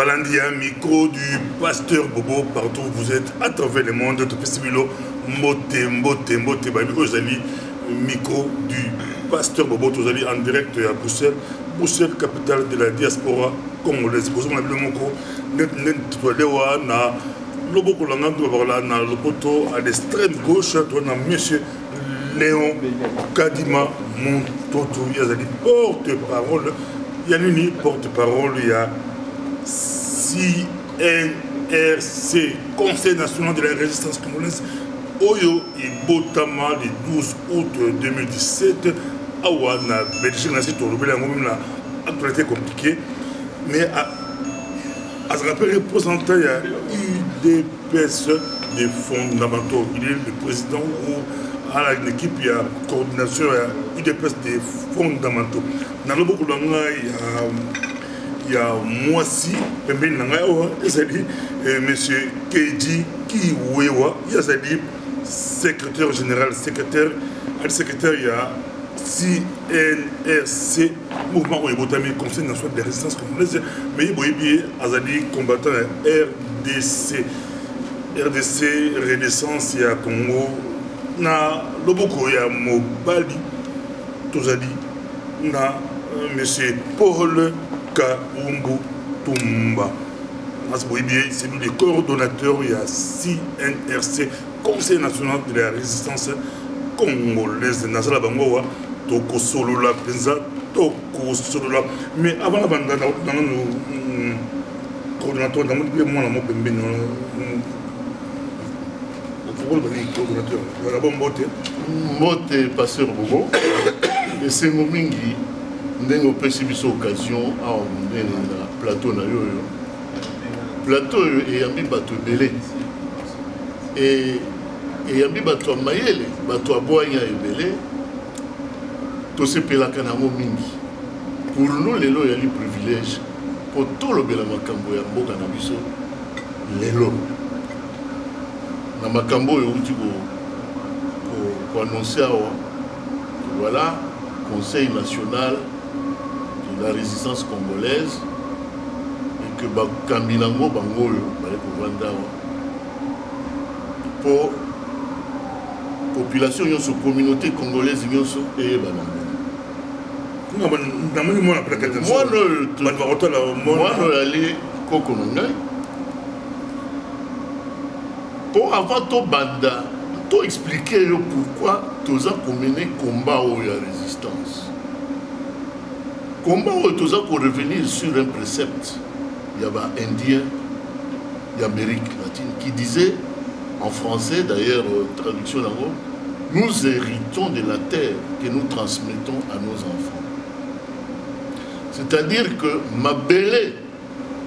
Balandia, micro du pasteur Bobo, partout où vous êtes, à travers le monde, de Pessimilo, Mbote, Bazali, micro du pasteur Bobo, vous allez en direct à Bruxelles, Bruxelles, capitale de la diaspora congolaise. Vous avez le mot, Loboko Langando, na Lopoto, à l'extrême gauche, on a monsieur Léon Kadima, mon toto, il y a des porte-parole, il y a une porte-parole, il y a CNRC, Conseil national de la résistance congolaise, Oyo et Botama, le 12 août 2017, Awana, Belgique, la actualité compliquée, mais à ce rappel représentant, il y a UDPS des fondamentaux. Il est le président ou à l'équipe, il y a coordination, il y a UDPS des fondamentaux. Dans le beaucoup il y a Moissi, M. Keji Kiwewa, il y a secrétaire général, secrétaire, il y a CNRC, mouvement Oyebotami, Conseil national de la résistance congolaise, mais il y a des combattants RDC, Renaissance, il y a Congo, na Loboko, il y a Mobali, Tozali, na M. Paul Kaumbu Tumba. C'est nous les coordonnateurs, il y a CNRC, Conseil national de la résistance congolaise. Nazala Bangowa, Toko Solola, Penza, Toko Solola. Mais avant la bande, dans nos coordonnateurs, dans mon moi, la Mopembe, Mbote, pasteur Bobo, et c'est mon mingi, nous avons occasion à un plateau. Plateau et un bateau belé. Et un bateau mayele, bateau à boya et belé, tout ce pelakanamo mingi. Pour nous, les lois, il y a le privilège, pour tout le Belamakambo et Mboka Nabiso, les lois. Namakambo est outil pour annoncer voilà, Conseil national de la résistance congolaise et que Kambilango Bangoyo pour population de la communauté congolaise et Banango. Moi, je allé Kokonongai. Pour avant tout banda, tout expliquer pourquoi tous a mené combat ou la résistance. Combat où tous a pour revenir sur un précepte, il y a un Indien, il y a Amérique latine qui disait en français d'ailleurs traduction là-haut, nous héritons de la terre que nous transmettons à nos enfants. C'est-à-dire que ma belle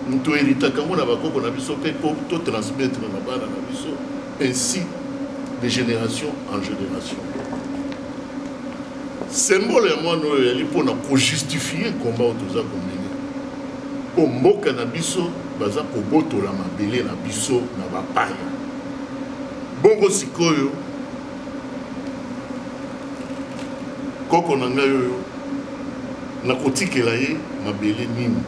nous héritons comme on a pour transmettre ainsi de génération en génération. Symbole à moi pour justifier le combat au Toza Komené. Pour Mboka Nabiso, baza pour boto la mabele Nabiso na bapaya. Bongo sikoyo. Koko nangayo na kotikela ye mabele nini.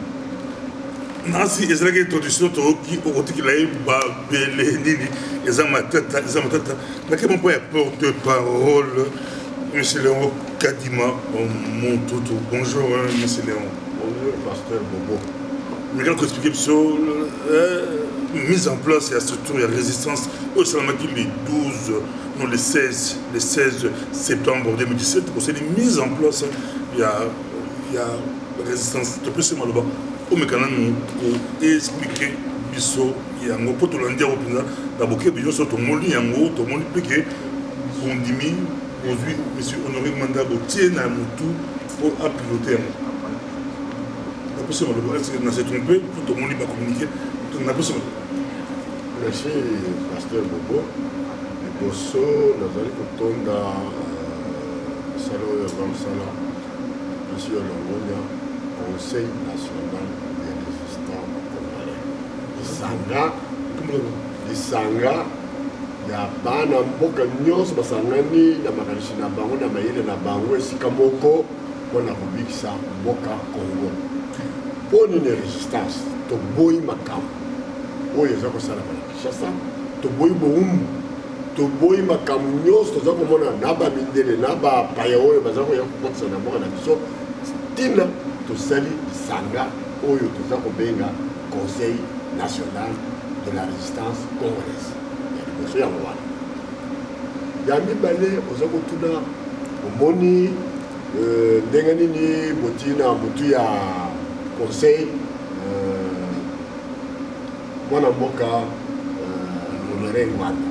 Nasi ezalaki introduction toki okotikela ye babele nini eza matata nake mon point porte-parole monsieur Léon Kadima mon toto. Bonjour monsieur Léon. Bonjour pasteur Bobo. Mais quand on explique sur mise en place et la structure et la résistance au Salamaki le 16 septembre 2017 pour cette mise en place il y a résistance de plus mal bas. Mais quand nous expliquer biso yango pour tout l'andia au président d'abord que biso sur ton moli yango ton moli piqué bondimi aujourd'hui monsieur Honoré Mandabo tient à Moutou pour piloter la personne on s'est trompé pour ton moli pas communiquer la personne. Merci pasteur Bobo et bosso nazali kotonda salo ya Ramsala monsieur Longonia Conseil national de résistance congolais. Lisanga ya bana mboka nyonso basangani na makanisi na bango na mayele na bango esika moko mpona kobikisa mboka Congo. poni une résistance to boyi makam oyo za ko sala ba Kinshasa to boyi boum to boyi makam nyos to za ko mona na ba mindele na ba paya oyo ba za ko ya ko tsana mo na biso tina to sali sanga oyo to za ko benga Conseil national de la résistance congolaise ya biso ya mwana ya mibale oza ko tuna omoni ndenge nini botina mutu ya conseil mwana mboka Honoré Ngwanda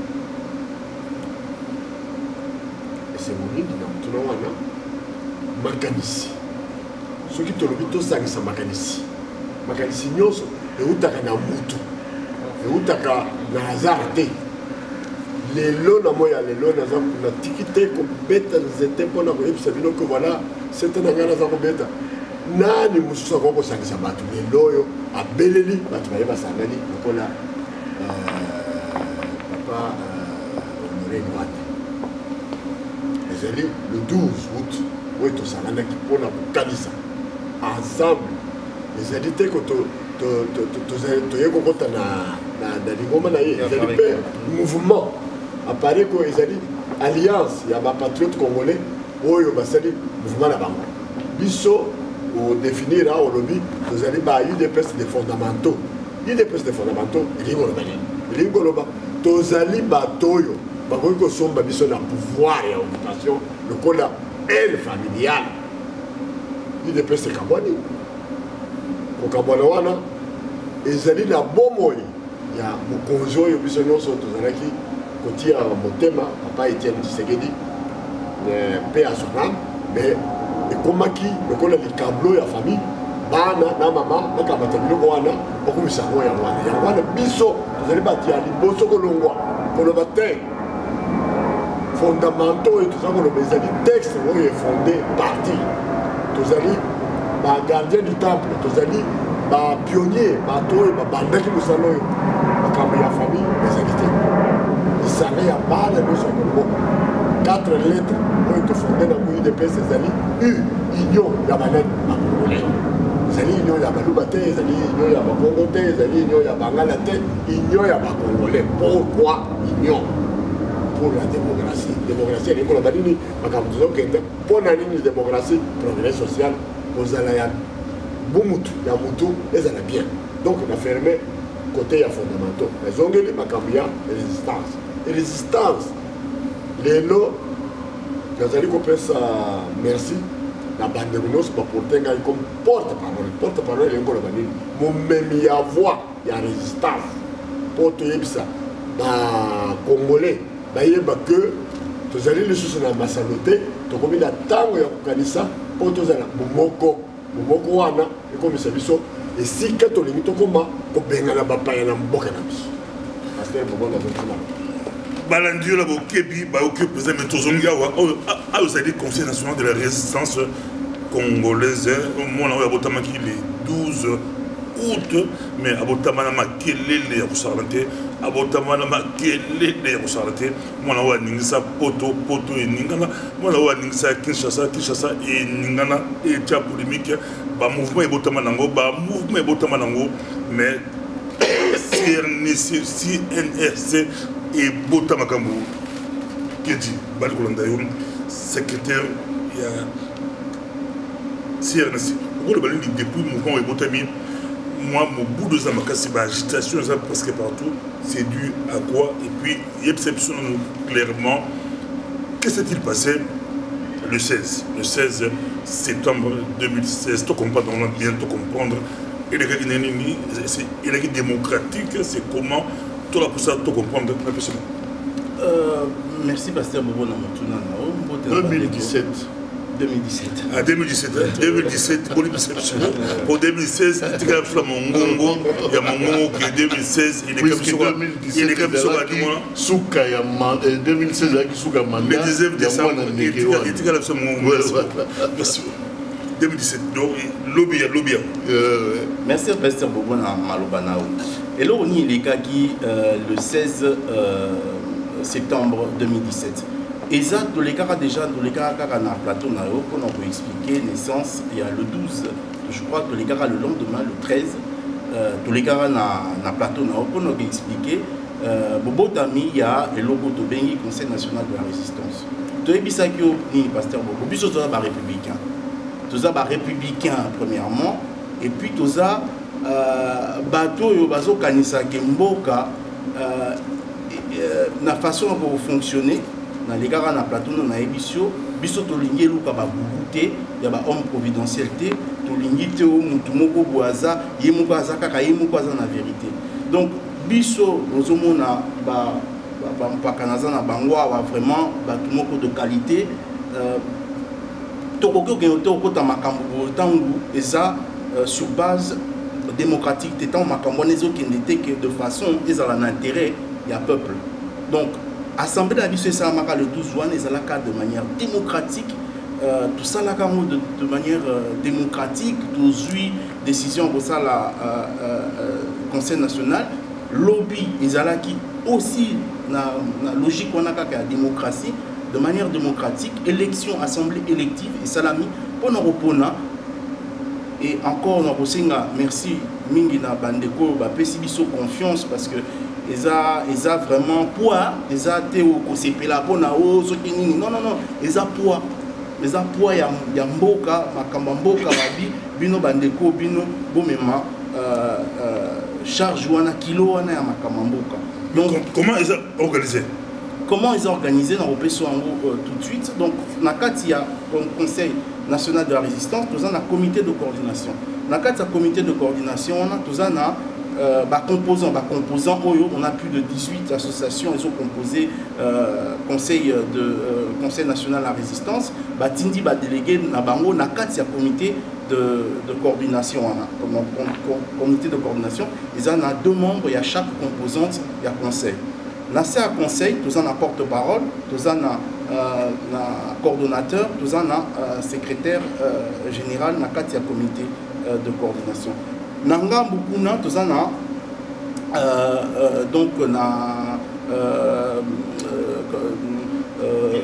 ese monindi na mutu na wana makanisi soki tolobi tosangisa makanisi nyonso eutaka na mutu eutaka na hasard te lelo na moya lelo naza na tiki te kobeta nzete mpona koyebisa bino ke voilà sete na ngai naza kobeta nani mosusu akoki kosangisa bato lelo oyo abeleli bato baye basangani lokola papa Honoré Ngwanda ezali le 12 août oyo tosanganaki mpona kokanisa ensemble ezali te toye kokota na lingoma na ye ezali mpe mouvement apparaît que ezali alliance ya ba patriote congolais oyo basali mouvement na bango biso o définir a olobi tozali ba UDPS de fondamentaux elingoloba tozali bato oyo bakoki kosomba biso na pouvoir ya occupation lokola aile familiale UDPS ekabwani kokabwana wana ezali na bomoi ya mokonzi oyo biso nyonso tozalaki kotia motema papa Etienne Tshisekedi paix à son âme mais ekomaki lokola likambo ya famille bana na mama bakabata biloko wana bakomisa ngo ya wana biso tozali bato ya liboso kolongwa koloba te fondamentaux oyo toza koloba ezali texte oyo efondé parti tozali bagardien du temple tozali bapionnier bato oyo babandaki mosala oyo makambo ya famille ezali te isanga ya bana nyonso ya kongo 4 lettres oyo tofonde na moyi de pese ezali union ya banani bakongolais ezali union ya baluba te ezali union ya bakongo te ezali union ya bangala te union ya bakongolais pourquoi union pour la démocratie elingi koloba nini makambo tozokende mpo na nini démocratie progrès social kozala ya bumutu ya mutu ezala bien donc na ferme côté ya fondamentaux ezongeli makambo ya résistance lelo nazali kopesa merci na bandeko nyonso baporte ngai comme porte parole elingi koloba nini momemi ya voix ya résistance mpo toyebisa bacongolais bayeba ke tozali lisusu na masano te tokomi na ntango ya kokanisa mpo tozala momoko wana ekomisa biso esika tolingi tokoma kobengana bapaya na mboka na biso paster bobona zotuna balandi oyo bokebi bayoki président mais tozongi awa oyo ezali conseil national de la résistance congolaise mwana oyo abotamaki le 12 août mais abotama na makelele ya kosala te abotama na makelele ya kosala te mwana oyo aningisa poto eningana mwana oyo aningisa Kinshasa eningana etia polémique bamouvement ebotama nango mais CNRC ebotama kambo kedi bali kolanda yo secrétaire ya CNRC okolo balingi depuis mouvement ebotami moi, mon bout de Zamakasi, agitation presque partout, c'est dû à quoi? Et puis, il clairement, que s'est-il passé le 16 septembre 2016? Tu comprends, on va bientôt comprendre. Et il est démocratique, c'est comment? Tu as pour ça, tu comprends. Merci, Pasteur Bobo Namoutuna. 2017. À 2017, pour 2016, il y a mon qui 2016, il est comme ça. 2016, le 19 décembre, il était comme ça. 2017, donc lobby. Merci, Pasteur Bobo Malobanaou. Et là, on y est le 16 septembre 2017. Et ça, dans les cas déjà, dans les cas na plateau, on peut expliquer naissance, il y a le 12 je crois que les gars le lendemain, le 13, tous les gars na plateau on a expliqué Bobotami ya et logo to bengi Conseil national de la résistance. To ebisaki ni pasteur Bobo biso to ba républicain. Toza ba républicain premièrement et puis toza bato yo bazo kanisa ke mboka na façon pour fonctionner na les gars na plateau na ebisio biso to lingi luka ba bouté ya ba homme providentiel te to lingi te o mutu moko boaza ye moko azaka ka ye moko aza na vérité. Donc biso ozomona ba mpakanaza na bango awa vraiment bato moko de qualité tokoki okende te okota makambo ntango eza sur base démocratique te ntango makambo wana ezokende te que de façon ezala na intérêt ya peuple. Donc assemblée na biso esalamaka le 12 wana ezalaka de manière démocratique tout ça là de manière démocratique tozwi décision kosala conseil national lobby ezalaki aussi na logique on a la démocratie de manière démocratique élection assemblée élective et salami pour nos repona et encore on a merci mingi na bandeko ba pesi biso confiance parce que eza vraiment poids eza te au kosepela pona o sokinini non eza poids ya mboka makamba mboka babi bino bandeko bino bomema charge wana kilo wana ya makamba mboka. Donc comment ils ont organisé? Comment ils ont organisé dans le tout de suite. Donc, dans il y a un Conseil national de la résistance, nous avons un comité de coordination. Dans le comité de coordination, nous avons composants, on a plus de 18 associations, ils ont composé Conseil national de la résistance. Tindi délégué na bango na un comité de coordination. Comité de coordination, ils ont 2 membres, il y a chaque composante, il y a conseil. Dans ce conseil, nous avons un porte-parole, nous avons un coordonnateur, nous avons un secrétaire général, nous avons un comité de coordination. Nous avons donc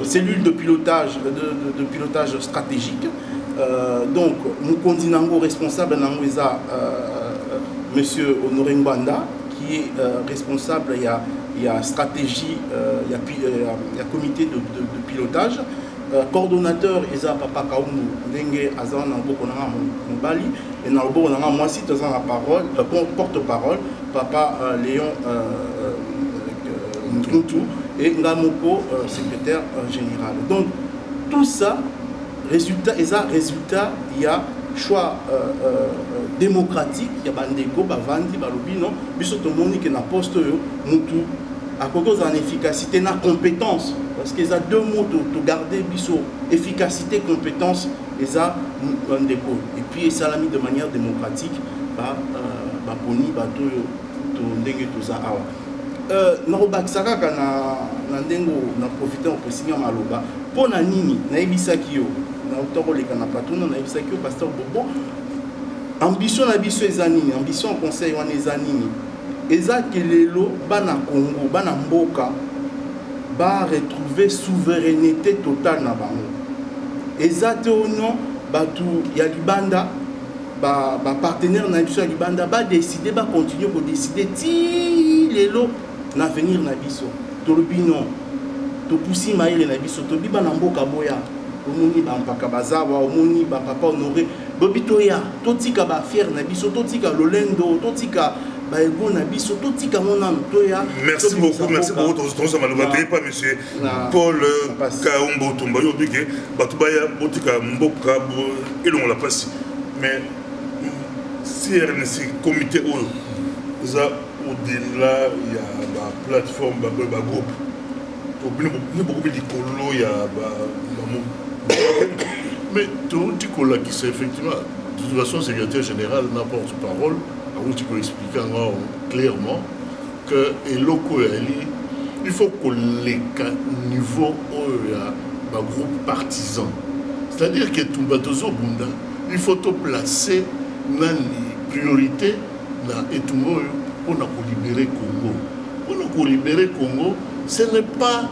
cellule de pilotage stratégique. Donc, nous continuons responsable monsieur Honoré Mbanda, qui est responsable, il y a stratégie, il y a comité de pilotage, coordonnateur Eza Papa Kaoumou Ndenge Azan Nambokonanga Mbali, et Nambokonanga moi aussi dans la parole, porte-parole, Papa Léon Ntuntu et Ngamoko, secrétaire général. Donc tout ça, résultat, il y a choix démocratique, il y a bandeko, bavandi, balobino, biso to moni que na poste yo mutu à côté en efficacité na compétence parce qu'ils a 2 mots de garder biso efficacité compétence et ça bandeko et puis ça l'a mis de manière démocratique ba poni ba to ndenge to za awa na obakisaka na ndengo na profiter en président maloba pona nini na ebisaki yo na otoroleka na patuna na ebisaki yo pasteur Bobo ambition na biso ezanini ambition au conseil wana ezanini eza kelelo bana Congo bana mboka ba retrouver souveraineté totale na bango eza te ono batu ya libanda ba partenaire na biso ya libanda ba décider ba continuer ko décider ti lelo na venir na biso tolobino to pusi maile na biso to biba na mboka boya omoni ba mpaka bazawa omoni ba papa honoré bobito ya totika ba fier na biso totika lolendo totika ba ego na biso totika mona mtoya. Merci beaucoup tonza maloba te pas monsieur Paul Kaumbo Tumba yo bike batubaya botika mboka elongo la passe mais CRNC comité oyo za au-delà il y a la plateforme ba groupe to bino beaucoup de kolo ya ba mais tout dit qui c'est effectivement de toute façon secrétaire général n'importe parole tu peux expliquer clairement que il faut que les niveaux un groupe partisan, c'est-à-dire que tout batozo bunda il faut te placer dans les priorités et tout pour libérer Congo. Pour libérer Congo, ce n'est pas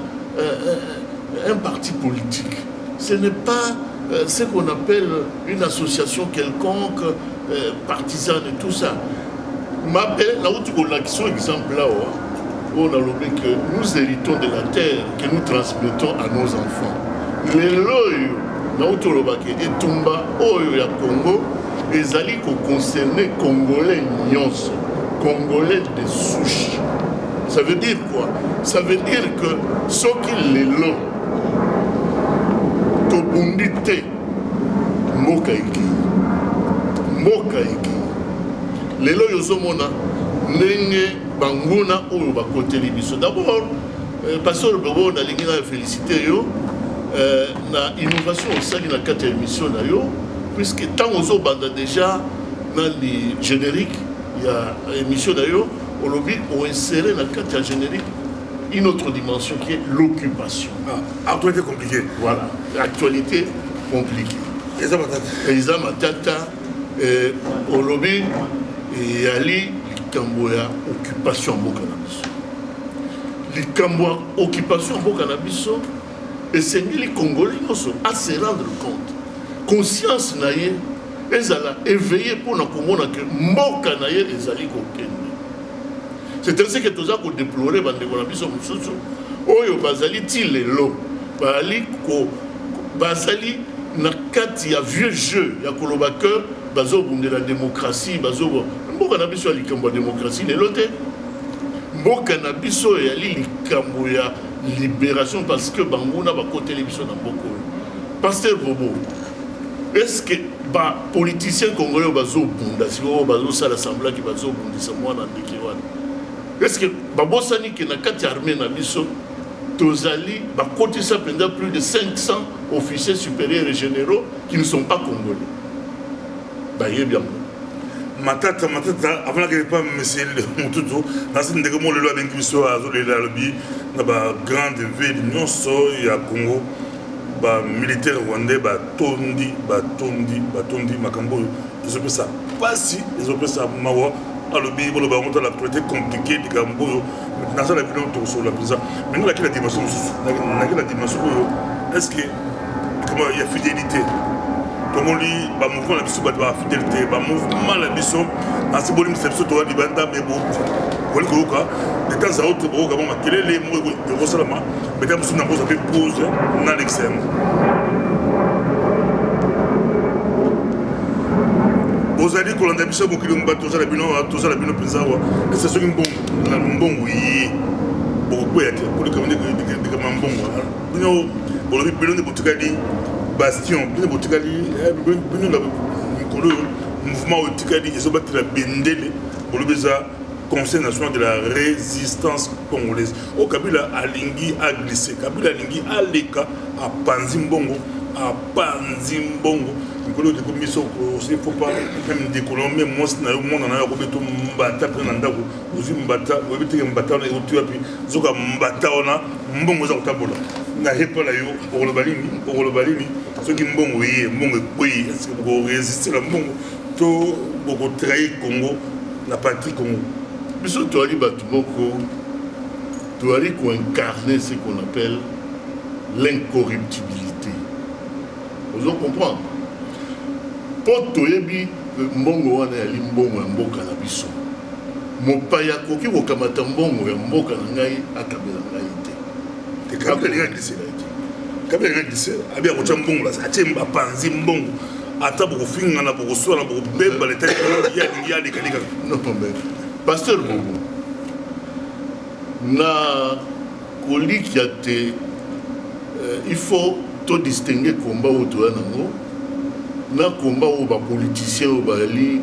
un parti politique, ce n'est pas ce qu'on appelle une association quelconque, partisane et tout ça. Ma belle, là où tu as l'action exemple là, on a l'objet que nous héritons de la terre que nous transmettons à nos enfants. Les loyaux, là où tu as l'objet, et Tumba, Oyo ya Congo, les alliés concernés Congolais nyons, Congolais de souche. Ça veut dire quoi? Ça veut dire que ceux qui les lots, Tobundite, Mokaiki, les lots yozomona, Nenge, Banguna, ou Bakote Libiso. D'abord, Pasteur Bobo, on a félicité la innovation au sein de la 4e émission, puisque tant aux banda déjà dans les génériques, il y a émission d'ailleurs, on a inséré dans la 4e générique une autre dimension qui est l'occupation. Actualité compliquée. Voilà, actualité compliquée. Eza Matata, au lobby, il y a l'Ikamboya occupation en Bokanabiso. L'Ikamboya occupation en Bokanabiso, et c'est les Congolais à se rendre compte. Conscience naïe, ils allaient éveiller pour nous comprendre que Mboka naïe, ils allaient comprendre. C'est ainsi que tous avons déploré Bandegolabiso Moussousou. Oyo Bazali Tile Lo, Bazali Nakati, il y a vieux jeu, il y a Kolobakeur, Bazo de la démocratie, Bazo. Mboka Nabiso a l'Ikambo démocratie, les lotés. Mboka Nabiso et l'Ikambo ya libération parce que Bangouna va côté télévision dans beaucoup. Pasteur Bobo, est-ce que les politiciens congolais bazo bunda si on bazo ça l'assemblée qui bazo bundi c'est moi dans Dikiwan. Est-ce que babosani qui na kati armée na biso tozali ba côté ça pendant plus de 500 officiers supérieurs et généraux qui ne sont pas congolais. Bah y est bien. Matata, avant que pas monsieur Moutoudou, dans cette négociation le loi d'inclusion à la lobby, dans la grande ville, non seulement il y a Congo, militaire rwandais, tondi, Makambo, ils ont fait ça. Pas si, ils ont fait ça, Mawa, à lobby, ils ont fait l'actualité compliquée de Gambo, maintenant ça la vidéo sur la prison. Maintenant, la dimension, est-ce que, comment il y a fidélité? Comme on dit, le mouvement la fidélité, le mouvement la mission, dans ce volume, c'est surtout un débat, mais bon, de temps à autre, quel est les mots de Rosalama, mais quand vous avez pause dans l'extrême. Vous avez dit qu'on a mis ça, beaucoup de monde, tous les bino pensawa, et c'est ce qui est bon, oui, beaucoup de pour les communautés de Kamambon. Pour le bilan de Botukali, Bastion, le mouvement au Tikali, ils ont battu la Bendele pour le Conseil national de la résistance congolaise. Au Kabila Alingi a glissé, Kabila Alingi a leka à Panzimbongo, Nikolo de commission aussi, il ne faut pas même décoller, même moi, c'est un monde en a rebeto mbata, prenandako, aussi mbata, rebeto mbata, et au tuer, puis zoka mbata, on a mbongo za utabola. Na hepa la yo, pour le balini, ceux qui mbongo yé, mbongo kouye, est-ce que vous résistez la mbongo, tout, beaucoup trahir Congo, la patrie Congo. Mais ce tu as dit, tu as dit qu'on incarne ce qu'on appelle l'incorruptibilité. Vous comprenez? Pour toyebi mbongo wana ya limbongo ya mboka na biso mopaya koki kokamata mbongo ya mboka na ngai akabela ngai te kabela glissé abia kocha mbongo la atie apanzi mbongo ata bokofinga na bokoswana bokobemba leta ya likalika non mais pasteur Bobo na kolikia te il faut to distinguer combat autour nango na combat où les politiciens ou les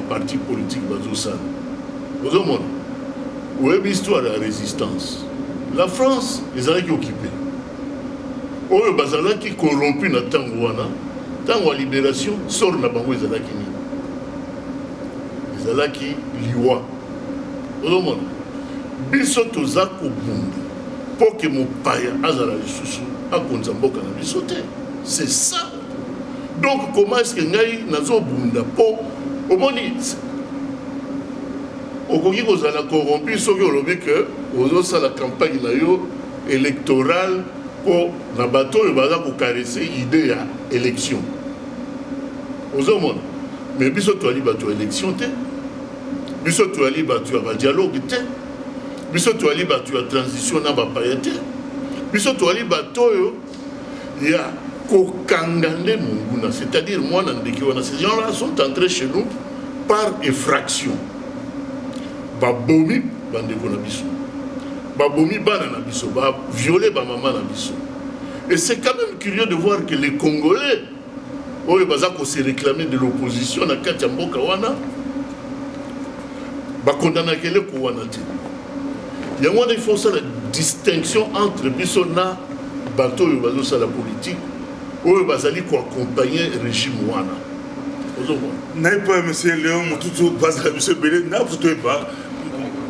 partis politiques bazosana. Vous avez une histoire de la résistance. La France, les Alliés occupés. Les bazala qui corrompus na Tangouana, Tango libération sort na bango les Alliés ni. Les Alliés qui liwa. Vous avez biso tozako bundi pour que mon paya azala lisusu akonzamboka na bisote. C'est ça. Donc, comment est-ce que Ngaï Nazo Bunda Po au moni au Congo, vous avez corrompu, sauf que vous avez la campagne électorale pour na bateau oyo baza kokarese idée ya élection ozomona mais biso toali bato ya élection te biso toali bato ya badialogue te biso toali bato ya transition na bapaya te biso toali bato oyo ya kokanga nde monguna c'est-à-dire mwana ndeki wana ces gens-là sont entrés chez nous par effraction babomi bandeko na biso babomi bana na biso baviole bamama na biso et c'est quand même curieux de voir que les Congolais oyo baza ko se réclamer de l'opposition na kati ya mboka wana bakondamnaki eloko wana te yango wana il faut ça la distinction entre biso na bato oyo bazosala politique oyo bazali koaccompagner régime wana ozomona naye pas monsieur Léon Motutu bazala biso ebele na biso toyeba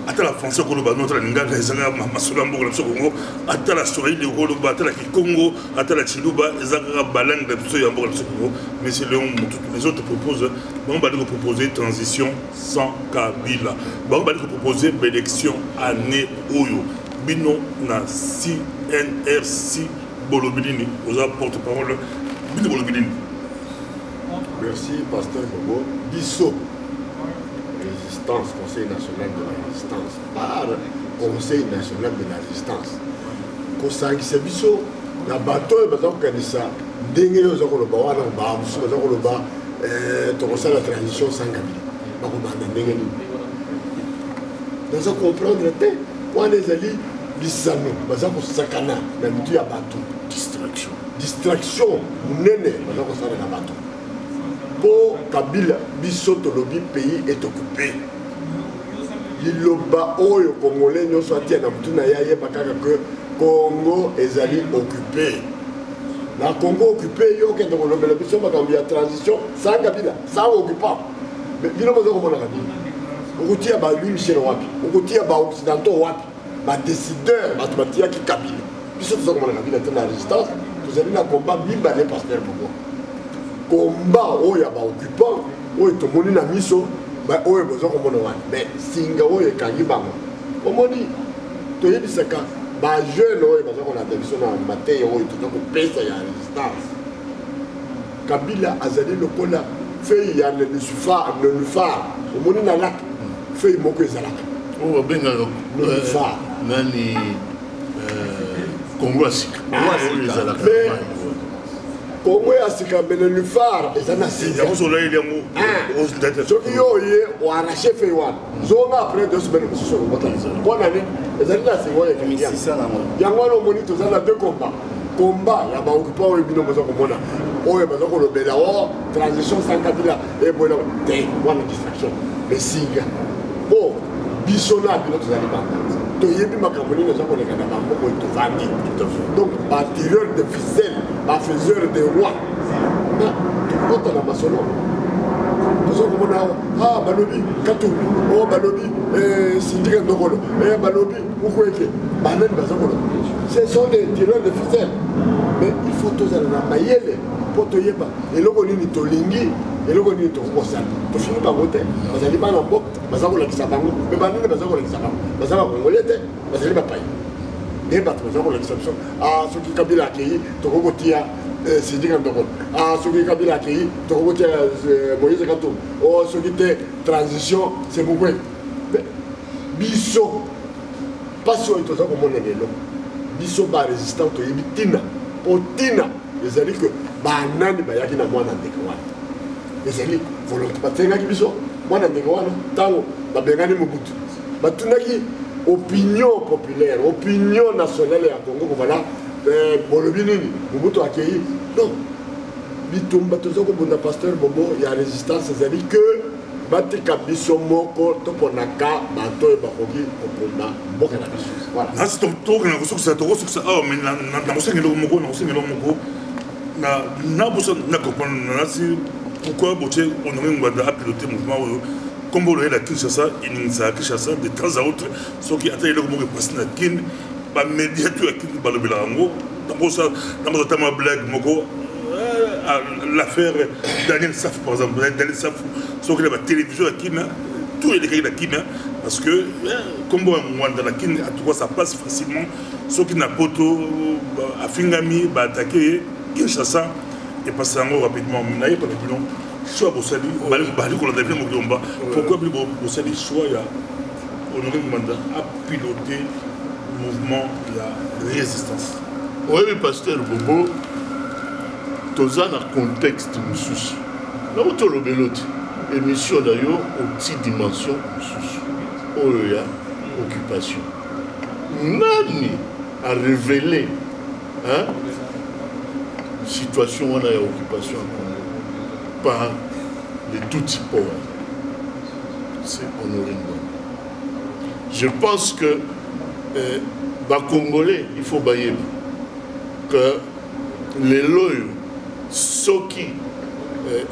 ata la français koloba no ata la lingala ezanga masolo ya mboka na biso kongo ata la swahili koloba ata la kikongo ata la chiluba eza kaka balangue na biso ya mboka na biso kongo monsieur Léon Motutu les autres proposent bango bali proposer transition sans Kabila bango bali proposer élection année oyo bino na CNRC Bolobidini oza porte-parole bino Bolobidini. Merci pasteur Bobo. Bisso Résistance, Conseil national de la résistance, par Conseil national de la résistance. Kosangisa biso na bato baza kokanisa ndenge oza koloba wana bamusu baza koloba tokosala la transition sans Kabila bakobanda ndenge nini naza comprendre te wana ezali lisano baza kosakana na mitu ya bato distraction munene baza kosala na bato po Kabila biso tolobi pays est occupé liloba oyo congolais nyonso atia na mutu na ye ayeba kaka ke Congo ezali occupé na Congo occupé yo okende kolobela biso makambo ya transition sans Kabila sans occupant bino moza komona Kabila okotia ba Louis Michel wapi okotia ba occidentaux wapi ba décideur bato batiaki Kabila biso toza komona Kabila te na résistance tozali na combat mibale pasteur Bobo combat oyo ya baoccupant oyo tomoni na miso oyo boza komona wana mais singa oyo ekangi bango omoni toyebisaka bajeune oyo baza kolanda biso na mateya oyo toza kopesa ya résistance Kabila azali lokola fei ya nenufar omoni na lak fei moko ezalaka oyo babengaka nani Congo asika oyo ezalaka Congo ya sika benenufar eza na sika soki yo ye oarrache fei wana zonga après 2 semaines mosusu okobota mpona nini ezali na singa oyo ekangi yango wana omoni toza na 2 combat ya baoccupant oyo bino boza komona oyo baza kolobela o transition sans Kabila eboyela te wana distraction mais singa bo biso na bino tozali banda toyebi makambo nini oza koleka na bamboko oyo tovandi donc batireur de ficelle bafaiseur de roi na tokota na masolo toza komona awa balobi katumbi o balobi sindika ndokolo balobi mukweke banani baza koloba ce sont des tireurs de ficelle mais il faut tozala na mayele mpo toyeba eloko nini tolingi eloko nini tokokosala tofini bango te bazali bana mboka baza kolakisa bango me banini baza kolakisa bango baza bakongole te bazali bapai nde bato baza kolakisa biso soki Kabila akei tokokotia sindika ndokolo soki Kabila akei tokokotia Moïse Katumbi o soki te transition c'est mokwe biso mpasi oyo toza komona lelo biso barésistant toyebi ntina mpo ntina ezali ke banani bayaki na mwana ndeke wana ezali volonté batengaki biso mwana ndeke wana ntango babengani Mobutu batunaki opinion populaire opinion nationale ya Congo kovala bolobi nini Mobutu akei non bitumba toza kobunda pasteur Bobo ya résistance ezali ke batika biso moko toponaka bato oyo bakoki kopunda mboka na biso voilà nasi tokokana kosukisa awa mais nakosengeloko moko nabosa nakoprendre nasi pourquoi botie Honoré Ngwanda a piloté mouvement oyo kombo loyela Kinshasa iningisaka Kinshasa de temps à autre soki ata eloko moko epasi na kini bamédia to ya kini balobelaka yango nango tama blague moko l'affaire Daniel Saf par exemple Daniel Saf soki na télévision ya kina tout elekaki na kina Parce que, comme Mwanda, ça passe facilement. Ceux qui n'ont pas à Fingami, attaquer Kinshasa et passer en haut rapidement. Mais il n'y a pas de bilan. Choix pour ça, pourquoi pour ça, choix, il y a Honoré Mwanda à piloter le mouvement de la résistance. Oui, pasteur Bobo, tout ça dans le contexte de Moussous. Là où tu as émission d'ailleurs, aux petites dimensions Moussous. Où il y a occupation. Nani a révélé une situation où il y a occupation par les tout types. C'est Honoré Mwanda. Je pense que les Congolais, il faut bailler que les loyaux, ceux qui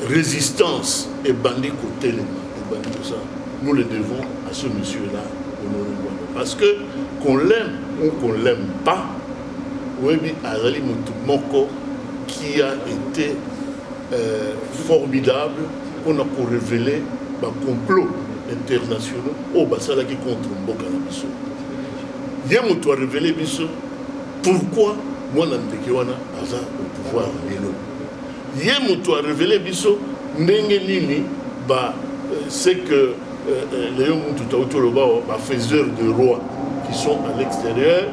résistance et bandit côté nous le devons à ce monsieur-là, Honoré Mwanda. Parce que qu'on l'aime ou qu'on ne l'aime pas, Webi Azali Moko qui a été formidable, on a pour révéler un complot international au Basala qui contre Mboka Nabiso. Yémoutou a révélé Biso pourquoi moi Nantekiwana Aza au pouvoir Lélo. Yémoutou a révélé Biso Nengenini, c'est que les Yémoutou faiseurs de rois qui sont à l'extérieur,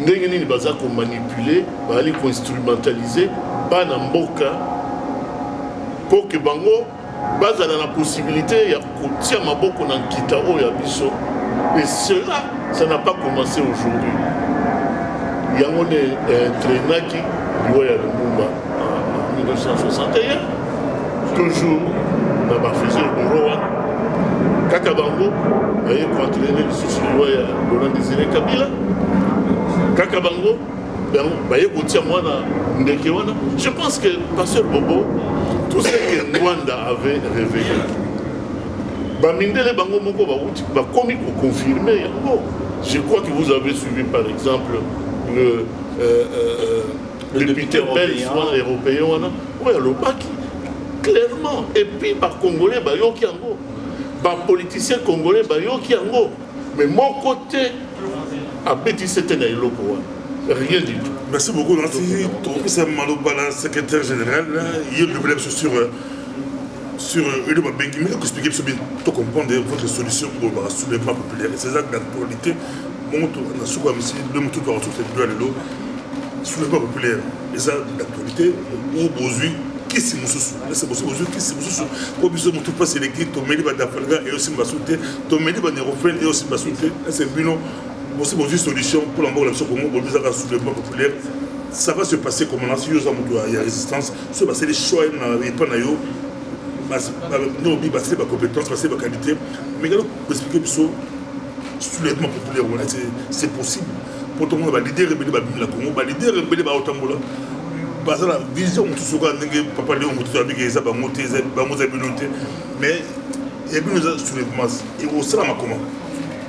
Nengenini Baza qu'on manipulé, aller instrumentaliser, Banamboka, pour que Bango, Baza dans la possibilité, il y a Koutia Maboko dans Kitao et Abiso. Et cela, ça n'a pas commencé aujourd'hui. Il y a un traîneur qui Liwaya Lumumba en 1961, toujours dans la faiseur de Rowan. Kakabango, il y a entraîné le souci de Liwaya Laurent Désiré Kabila. Kakabango, je pense que Pasteur Bobo, tout ce que Mwanda avait révélé, je crois que vous avez suivi par exemple le député belge européen, clairement, et puis par Congolais, par politiciens congolais, mais mon côté, à Béti, c'était rien du tout. Merci beaucoup, Nancy. C'est Malobala, secrétaire général. Il y a le problème sur le Bengi, mais expliquer pour comprendre votre solution pour le soulèvement populaire. C'est ça l'actualité. Le soulèvement populaire. Et ça l'actualité, aujourd'hui, qui c'est Moussous? C'est aujourd'hui qui c'est Moussous? Pour que tout passe l'équipe, Tomeli Badafalga et aussi Masouté, Tomeli Banerofel et aussi Masouté. C'est bilan. C'est une solution pour l'emploi pour le soulèvement populaire. Ça va se passer comme on a su, il y a résistance. Ça va passer les choix, il n'y a pas de compétences, passer la qualité. Mais pour expliquer le soulèvement populaire, c'est possible. Pour tout le monde, les leaders rebelles de la Congo, les leaders rebelles de Otambola, la vision, papa Léon, mais il y a un soulèvement. Et au Salam comment?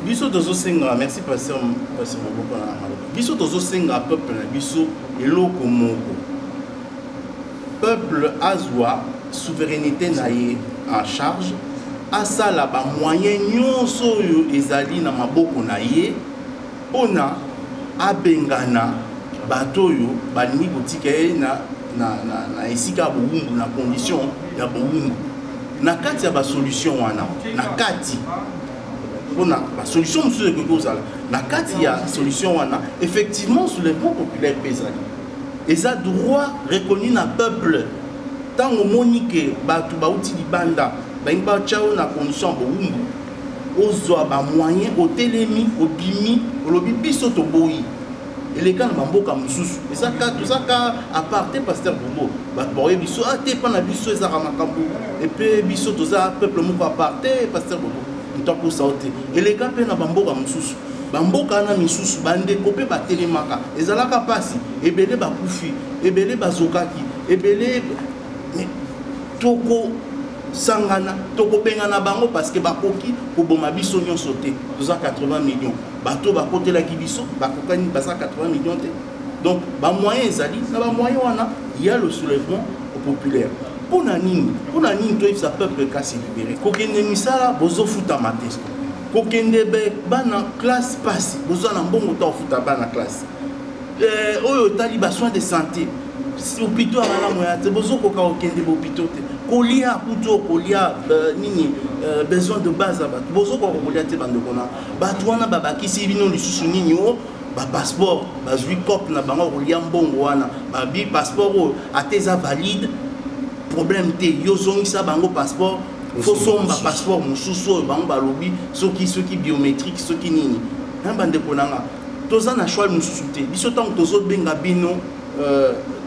Biso tozo senga, merci pasteur Maboko na Maloba. Biso tozo senga peuple na biso eloko moko. Peuple azwa souveraineté na ye en charge, asala ba moyen nyonso oyo ezali na maboko na ye pona abengana bato oyo balingi kotika ye na esika bowumbu na condition ya bowumbu. Na kati ya ba solution wana, na kati on a la solution monsieur de Gogo la carte il y a solution wana effectivement soulèvement populaire pesali et ça droit reconnu na peuple tant au monique batu bauti libanda ba chao na condition bo ozwa ba moyen au telemi au bimi au lobi biso to boyi et les gars mboka mususu et ça tout ça aparté pasteur Bobo ba boye biso até pas na biso za ramakambu et puis biso to ça peuple moko aparté pasteur Bobo pour sauter et les gars na bamboka mususu bamboka na misusu bande kopé ba telemaka ezalaka pasi ebele ba kufi ebele bazokaki ebele toko sangana toko bengana bango parce que bakoki ko boma biso nyon sauter 80 millions bato ba kotela ki biso bakokani basa 80 millions te donc ba moyen ezali na ba moyen wana il y a le soulèvement populaire. Pour Nanine, toi, ça peuple qui s'est libéré. Kokene misala, bozo futa matesto. kokende bana classe passe besoin na mbongo ta futa bana classe oyo tali ba soins de santé hôpital ala moya te besoin ko ka okende ba hôpital te kolia kuto kolia nini besoin de base ba besoin ko kolia te bando kona ba twana baba kisi bino lisusu nini o ba passeport ba zui cop na bango kolia mbongo wana ba bi passeport ateza valide problème te yozongisa bango passeport faut somba passeport mususu bango balobi soki biométrique soki nini na bande konanga toza na choix mususu te biso tant tozo benga bino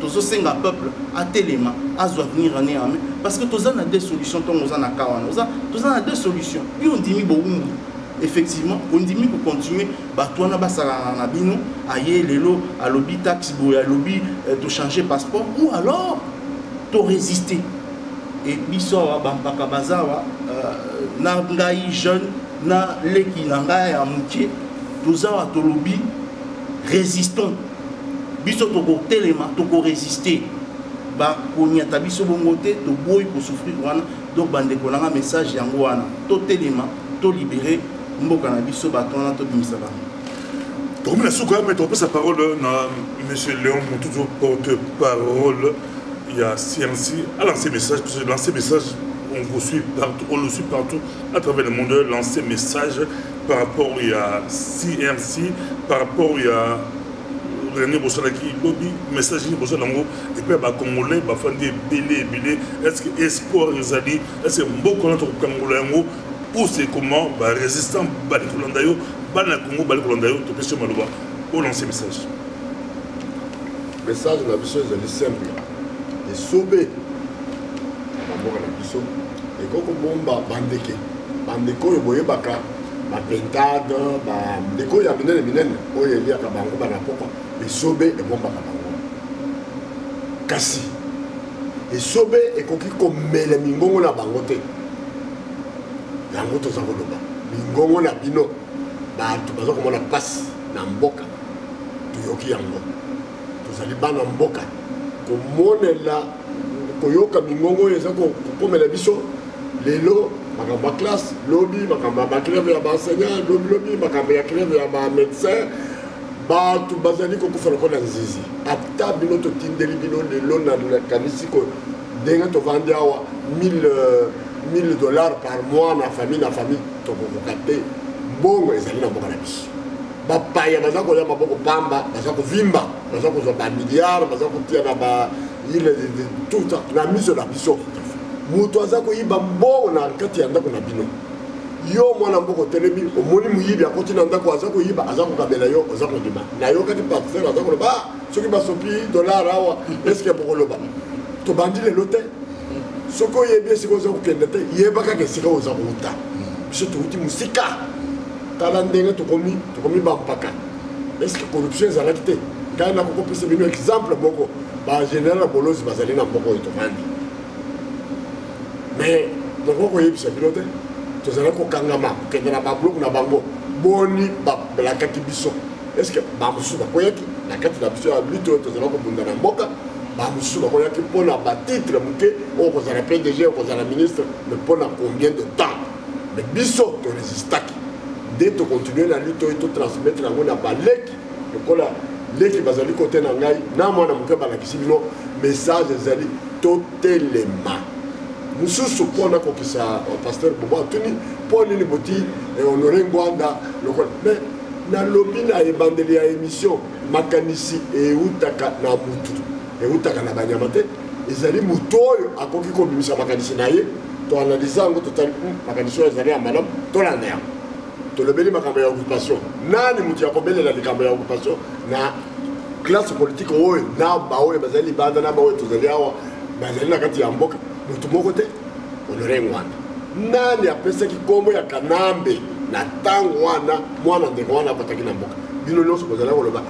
tozo senga peuple a telema azwa venir en armée parce que toza na des solutions tant toza na kawana toza na deux solutions bi on dimi bo umbu effectivement on dimi ko continuer batwana basala na bino aye lelo alobi taxe boya alobi to changer passeport ou alors to résister et biso wa bampaka bazawa na ngai jeune na leki na ngai ya muke tozawa tolobi résistons biso toko telema toko résister ba konyata biso bongo te to boy ko souffrir wana donc bande konanga message yango wana to telema to libérer mboka na biso batona to bimisa ba donc na souka mettre sa parole na monsieur Léon Moutoutou porte-parole. Il y a CNC à lancer message, lancer message, on vous suit partout, on le suit partout à travers le monde, lancer message par rapport à CNC, par rapport à René Bossalaki, lobby, message Bossalango, et puis à Congolais, à Fandi, Bélé, est-ce que espoir les alliés, est-ce que beaucoup de Congolais, ou c'est comment, résistant, Balikolandayo, Balakongo, Balikolandayo, tout peut se malouba, pour lancer message. Message de la mission est simple. Et sauver la biso et koko bomba bandeko eboye baka ba pentade ba ndeko ya minene oyo elia ka bango bana poko et sauver et bomba ka bango kasi et sauver et koki ko mele mingongo na bango te yango to zango loba mingongo na bino ba tu bazo komona passe na mboka tu yoki yango to zali bana mboka komonela koyoka mingongo eza komela biso lelo makambo ya classe lobi makambo ya bagrève ya baenseignant lobi makambo ya grève ya bamédecin bato bazali kokufa lokola nzizi ata bino totindeli bino lelo na kanisi ko ndenge tovandi awa $1000 par mois na famille tokokoka te mbongo ezali na mboka na biso bapaya baza koya maboko pamba baza kovimba baza kozwa bamilliard baza kotia na baile tout na miso na biso moto aza koyiba mbongo na kati ya ndako na bino yo mwana mboko telemi omoni moyibi akoti na ndako aza koyiba aza kokabela yo aza kondima na yo kati partenaire aza koloba soki basopi dollar awa eske bokoloba tobandi lelo te soki oyebi esika oza kokende te yeba kaka esika oza kouta biso touti mosika tala ndenge tokomi bampaka est-ce que corruption ezalaki te ngai nakokopesa bino exemple moko bagénéral bolozi bazali na mboko oyo tovandi mais nakoko koyebisa bino te tozalaki kokangama kokende na babloke na bango boni balakaki biso est ce que bamosusu bakoyaki na kati na biso ya lutte oyo tozalaki kobunda na mboka bamosusu bakoyaki mpona batitre moke oyo kozala PDG okozala ministre mais mpona combien de temps mais biso torésistaki nde tocontinue na lutte oyo totransmettre yango na baleki lokola leki bazali kote na ngai na mwana moke balakisi bino message ezali totelema mosusu mpona kokisa pasteur bobo atuni mpo nini boti honore ngwanda lokola mais nalobi na ebandeli ya émission makanisi eutaka na mutu eutaka na banyama te ezali moto oyo akoki kobimisa makanisi na ye toanalyse yango totali makanisi oyo ezali ya malamu tolanda yango tolobeli makambo ya occupation nani mutu ya kobelela likambo ya occupation na classe politique oyo na baoyo bazali libanda na baoyo tozali awa bazali na kati ya mboka mutu moko te honore ngwanda nani apesaki kombo ya kanambe na ntango wana mwana ndeko wana abataki na mboka bino nyonso bozali koloba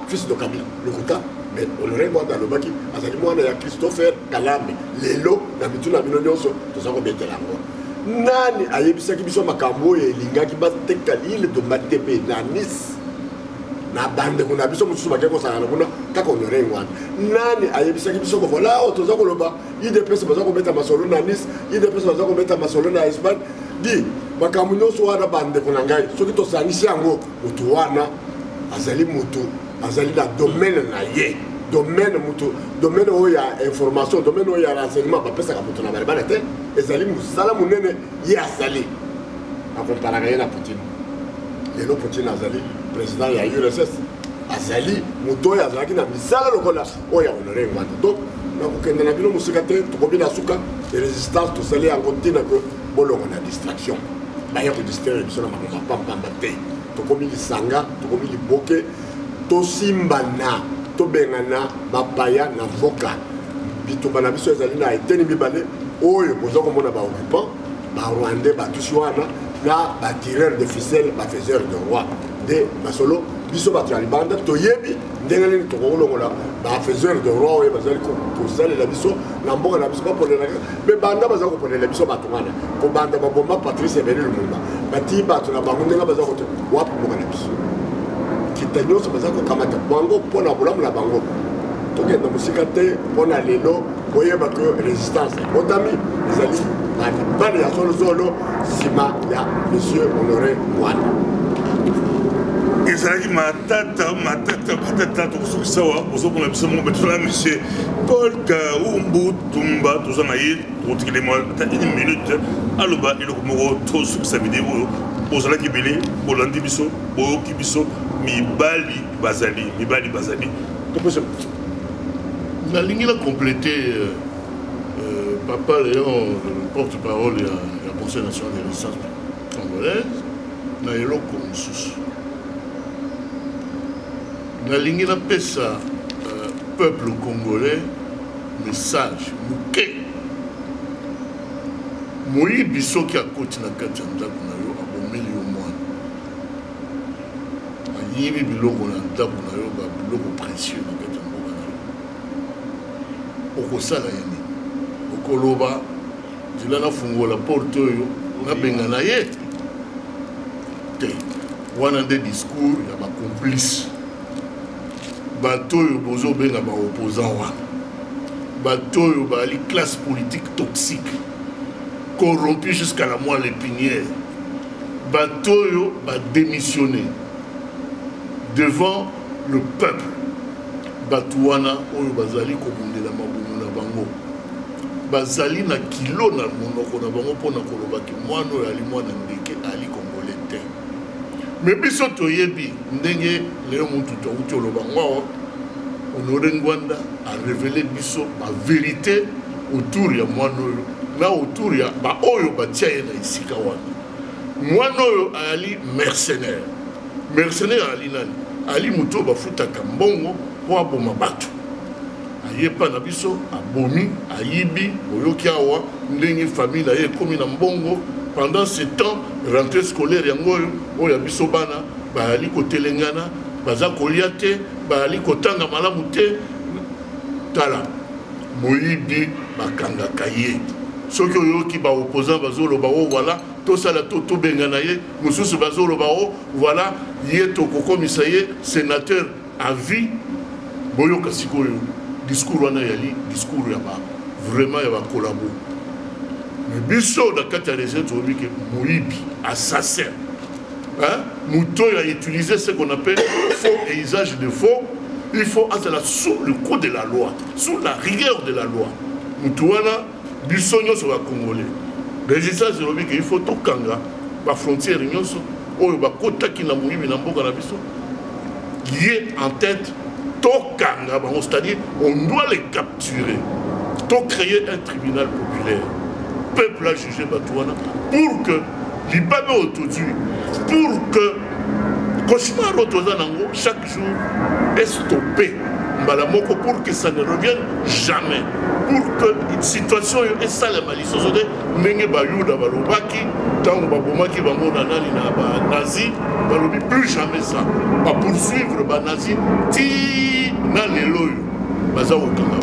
fils de Kabila lokuta mais honore ngwanda alobaki azali mwana ya Christopher Kalambe lelo na mitu na bino nyonso toza kobetela yango nani ayebisaki biso makambo oyo elingaki bateka l'île de Matepe na Nice na bandeko na biso mosusu bakei kosangana kuna kaka honore ngwanda nani ayebisaki biso kovola oyo toza koloba idps baza kobeta masolo na Nice idps baza kobeta masolo na Espagne di makambo nyonso wana bandeko na ngai soki tosangisi yango motu wana azali motu azali na domaine na ye domaine motu domaine oyo ya information domaine oyo ya renseignement bapesaka motu na balabala te ezali mosala monene ye azali akomparaka ye na Poutine lelo Poutine azali président ya URSS azali motu oyo azalaki na misala lokola oyo ya honore ngwanda donc nakokende na bino mosika te tokobi na suka résistance tosali yango ntina ke bolongo na distraction baya kodistraire biso na makambo mapambamba te tokomi lisanga tokomi liboke tosimbana tobengana bapaya na voka bitumba na biso ezali na eteni mibale oyo boza komona baoccupant barwandais batusi wana na batireur de ficelle bafaiseur de roi nde basolo biso bato ya libanda toyebi ndenge nini tokolongola bafaiseur de roi oyo bazali kosalela biso na mboka na biso baponelaka mpe banda baza koponela biso bato wana kobanda babomba Patrice Emery Lumumba batii bato na bango ndenge baza kote wapi mboka na biso kita nyonso baza kokamata bango mpo na bolamu na bango tokenda mosika te mpo na lelo koyeba ke résistance ebotami ezali bana ya solozolo nsima ya monsieur Honoré Ngwanda ezalaki matata tokosukisa wa ozomona biso moko mpe tozala monsieur Paul Kaumbu Tumba toza na ye tokotikilema ata une minute aloba eloko moko tosukisa video oyo ozalaki ebele bolandi biso boyoki biso mibali bazali topesa nalingi na compléter Papa Léon, porte-parole du Conseil national de résistance congolaise, na eloko mosusu. Nalingi na pesa peuple congolais message muke. Moyibi soki akoti na kati ya ndako na yo abomeli yo mwana. Ayibi biloko na ndako na yo ba biloko précieux na kati ya mboka na yo. Okosala yani. Okoloba nzela nafungola porte oyo nabenga na ye te wana nde discours ya bacomplice bato oyo bozobenga baopposant wana bato oyo baali classe politique toxique corrompu jusqu'à la moelle épinière bato oyo badémissionné devant le peuple bato wana oyo bazali kobundela mabumu na bango bazali na kilo na monoko na bango mpona kolobaki mwana oyo ali mwana ndeke ali congolais te me biso toyebi ndenge leo mutu touti oloba ngwawa Honoré Ngwanda arevele biso bavérité autour ya mwana oyo na autour ya baoyo batia ye na esika wana mwana oyo ali mercenaire ali nani ali mutu oyo bafutaka mbongo mpo aboma bato ayepa na biso abomi ayibi oyoki awa ndenge famille na ye ekomi na mbongo pendant ce temps rentrée scolaire yango oyo ya biso bana bayali kotelengana baza kolia te bayali kotanga malamu te tala moyibi bakangaka ye soki oyoki baopposant bazoloba o voilà tosala tobengana ye mosusu bazoloba o voilà ye tokokomisa ye sénateur à vie boyoka sikoyo discours wana yali discours ya ba vraiment ya ba collabo mais biso da kati ya recette obi ke moyibi assassin hein muto a utilisé ce qu'on appelle faux et usage de faux il faut être là sous le coup de la loi sous la rigueur de la loi muto wana biso nyonso ba congolais résistance obi ke il faut tokanga ba frontière nyonso oyo ba kotaki na moyibi na mboka na biso lié en tête Tokanga, c'est-à-dire on doit les capturer, créer un tribunal populaire. Le peuple a jugé Batouana pour que l'Ibame aujourd'hui, pour que Cauchemar Otozanango chaque jour est stoppé. Mbalamoko pour que ça ne revienne jamais. Pour que une situation est ça la malice. Nenge Bayouda Balobaki, tant Babomaki Bamona na nazi, Balobi plus jamais ça. Pas poursuivre les nazis, ti na leloyo. Baza Okanga.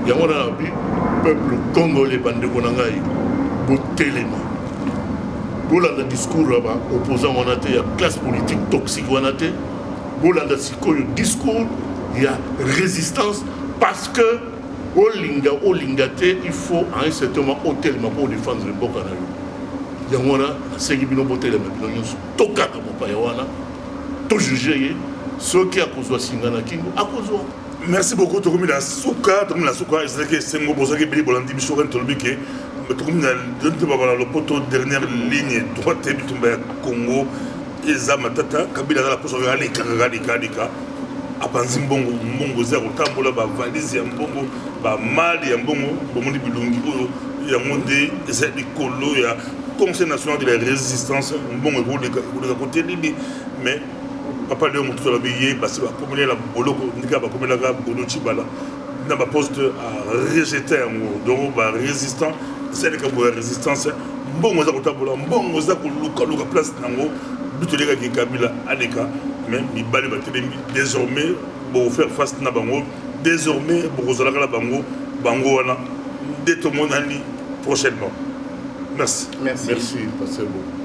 Yamona Nabi, peuple congolais bandeko nangai, botelema. Bolanda discours là-bas, opposant wanate, il y a classe politique toxique wanate. Bolanda sikoyo discours, il y a résistance parce que au lingate, il faut à un certain moment hôtel pour défendre le Bokanayo. yango wana nasengi bino botelema bino nyonso tokaka mopaya wana tojuge ye soki akozwa singa na kingo akozwa. Merci beaucoup tokomi na suka ezalaki esengo bozalaki ebele bolandi biso kani tolobi ke tokomi na bala lopoto dernière ligne droite bitumba ya Congo eza matata Kabila azala poso aleka apanzi mbongo eza kotambola bavalise ya mbongo bamali ya mbongo bomoni bilongi oyo yango nde eza likolo ya Conseil national de la résistance mbongo ekoleka kotelili mais papa Léon moto alobi ye basi bakomelela boloko ndika bakomelaka bolo Tshibala na baposte à rejeter yango donc barésistant esalika boya résistance mbongo eza kotambola mbongo eza kolukaluka place nango bitolekaki Kabila aleka mais mibali batelemi désormais faire face na bango désormais bokozalaka na bango wana nde tomonani prochainement. Merci. Merci, Pasteur Bo.